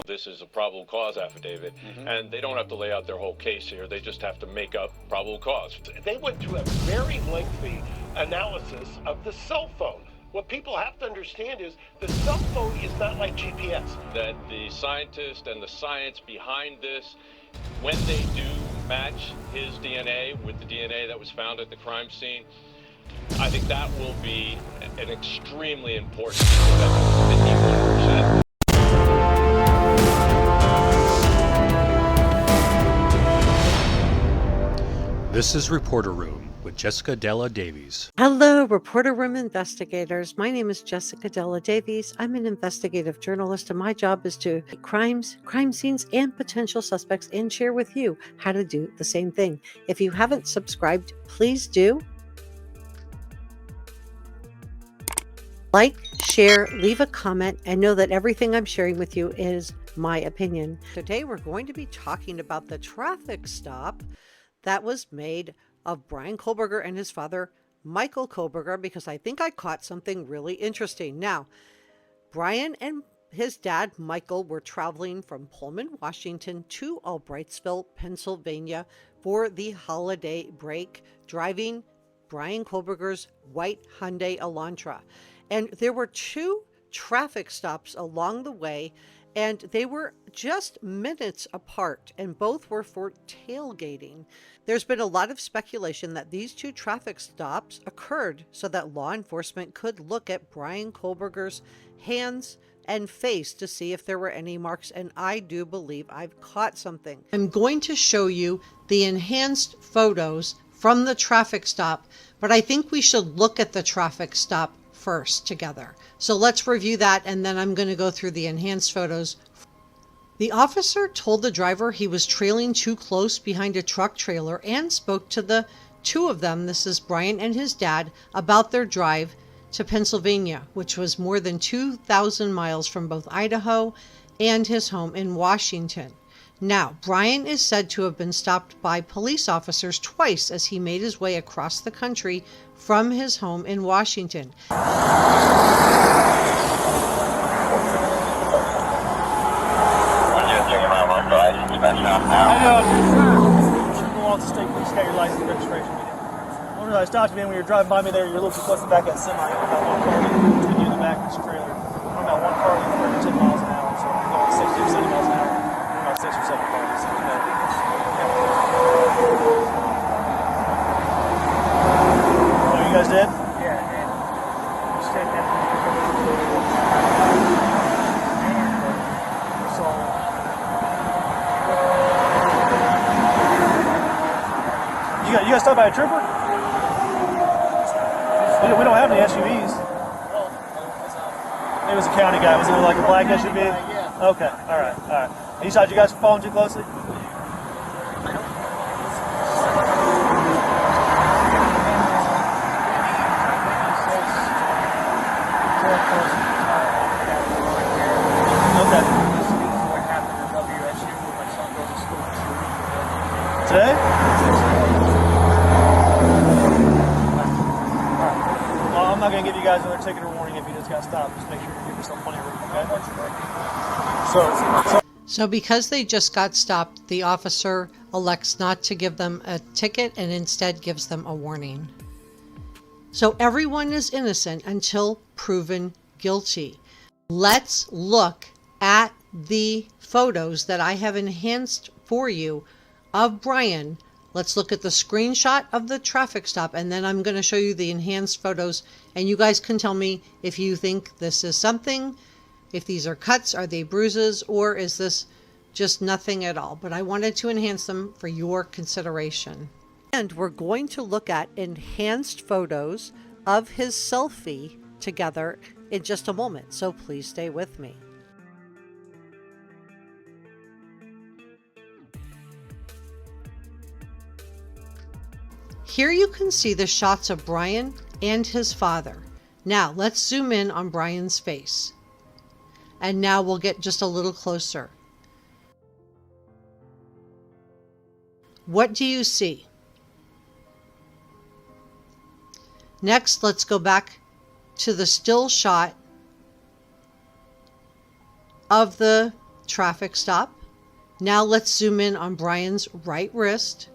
This is a probable cause affidavit, and they don't have to lay out their whole case here. They just have to make up probable cause. They went to a very lengthy analysis of the cell phone. What people have to understand is the cell phone is not like GPS. That the scientist and the science behind this, when they do match his DNA with the DNA that was found at the crime scene, I think that will be an extremely important 51%. This is Reporter Room with Jessica Della Davies. Hello, Reporter Room investigators. My name is Jessica Della Davies. I'm an investigative journalist, and my job is to crimes, crime scenes, and potential suspects and share with you how to do the same thing. If you haven't subscribed, please do. Like, share, leave a comment, and know that everything I'm sharing with you is my opinion. Today, we're going to be talking about the traffic stop that was made of Bryan Kohberger and his father, Michael Kohberger, because I think I caught something really interesting. Now, Bryan and his dad, Michael, were traveling from Pullman, Washington to Albrightsville, Pennsylvania for the holiday break, driving Bryan Kohberger's white Hyundai Elantra. And there were two traffic stops along the way, and they were just minutes apart, and both were for tailgating. There's been a lot of speculation that these two traffic stops occurred so that law enforcement could look at Bryan Kohberger's hands and face to see if there were any marks, and I do believe I've caught something. I'm going to show you the enhanced photos from the traffic stop, but I think we should look at the traffic stop first together. So let's review that, and then I'm going to go through the enhanced photos. The officer told the driver he was trailing too close behind a truck trailer and spoke to the two of them, this is Bryan and his dad, about their drive to Pennsylvania, which was more than 2,000 miles from both Idaho and his home in Washington. Now, Bryan is said to have been stopped by police officers twice as he made his way across the country from his home in Washington. I stopped you, man, when you were driving by me there, you were a little too close to the back of that semi. About one car in the back of this trailer. About one car in 10 miles an hour, so going 60 or 70 miles an hour. About 6 or 7 cars. Oh, you guys did? Yeah, and you said that so you guys stopped by a trooper? We don't have any SUVs. It was a county guy. Was it like a black SUV? Yeah. Okay. All right. You thought you guys were following too closely? Okay. Today? I'm not going to give you guys another ticket or warning if you just got stopped. Just make sure you give yourself plenty of room, okay? So because they just got stopped, the officer elects not to give them a ticket and instead gives them a warning. So everyone is innocent until proven guilty. Let's look at the photos that I have enhanced for you of Bryan. Let's look at the screenshot of the traffic stop, and then I'm going to show you the enhanced photos, and you guys can tell me if you think this is something, if these are cuts, are they bruises, or is this just nothing at all? But I wanted to enhance them for your consideration. And we're going to look at enhanced photos of his selfie together in just a moment, so please stay with me. Here you can see the shots of Bryan and his father. Now let's zoom in on Bryan's face. And now we'll get just a little closer. What do you see? Next, let's go back to the still shot of the traffic stop. Now let's zoom in on Brian's right wrist.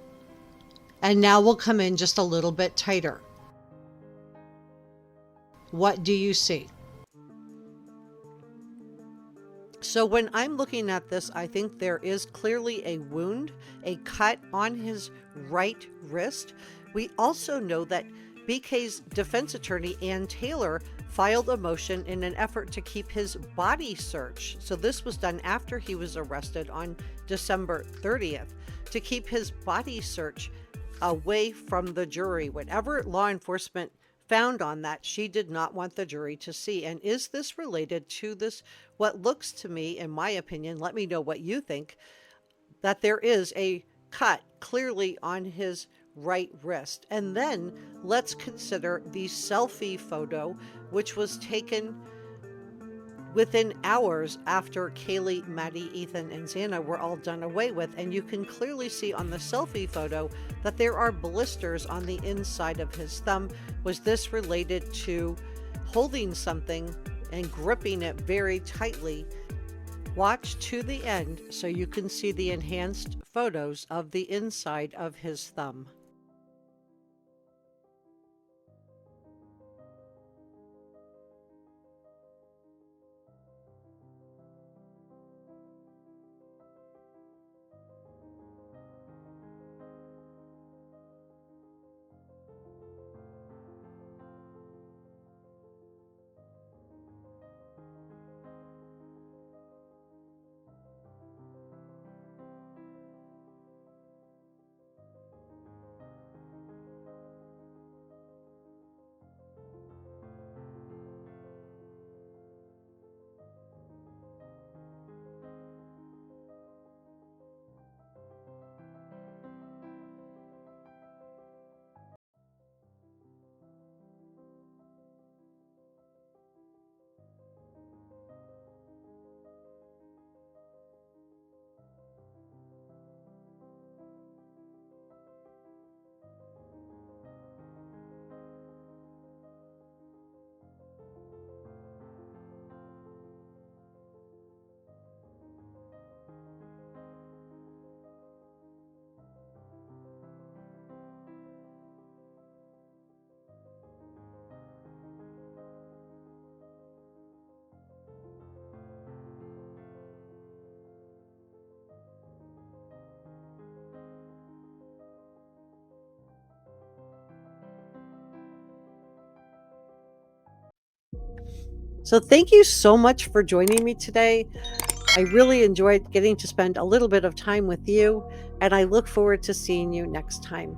And now we'll come in just a little bit tighter. What do you see? So when I'm looking at this, I think there is clearly a wound, a cut on his right wrist. We also know that BK's defense attorney, Ann Taylor, filed a motion in an effort to keep his body search. So this was done after he was arrested on December 30th, to keep his body search away from the jury. Whatever law enforcement found on that, she did not want the jury to see. And is this related to this, what looks to me, in my opinion, let me know what you think, that there is a cut clearly on his right wrist? And then let's consider the selfie photo, which was taken within hours after Kaylee, Maddie, Ethan, and Xana were all done away with. And you can clearly see on the selfie photo that there are blisters on the inside of his thumb. Was this related to holding something and gripping it very tightly? Watch to the end so you can see the enhanced photos of the inside of his thumb. So thank you so much for joining me today. I really enjoyed getting to spend a little bit of time with you, and I look forward to seeing you next time.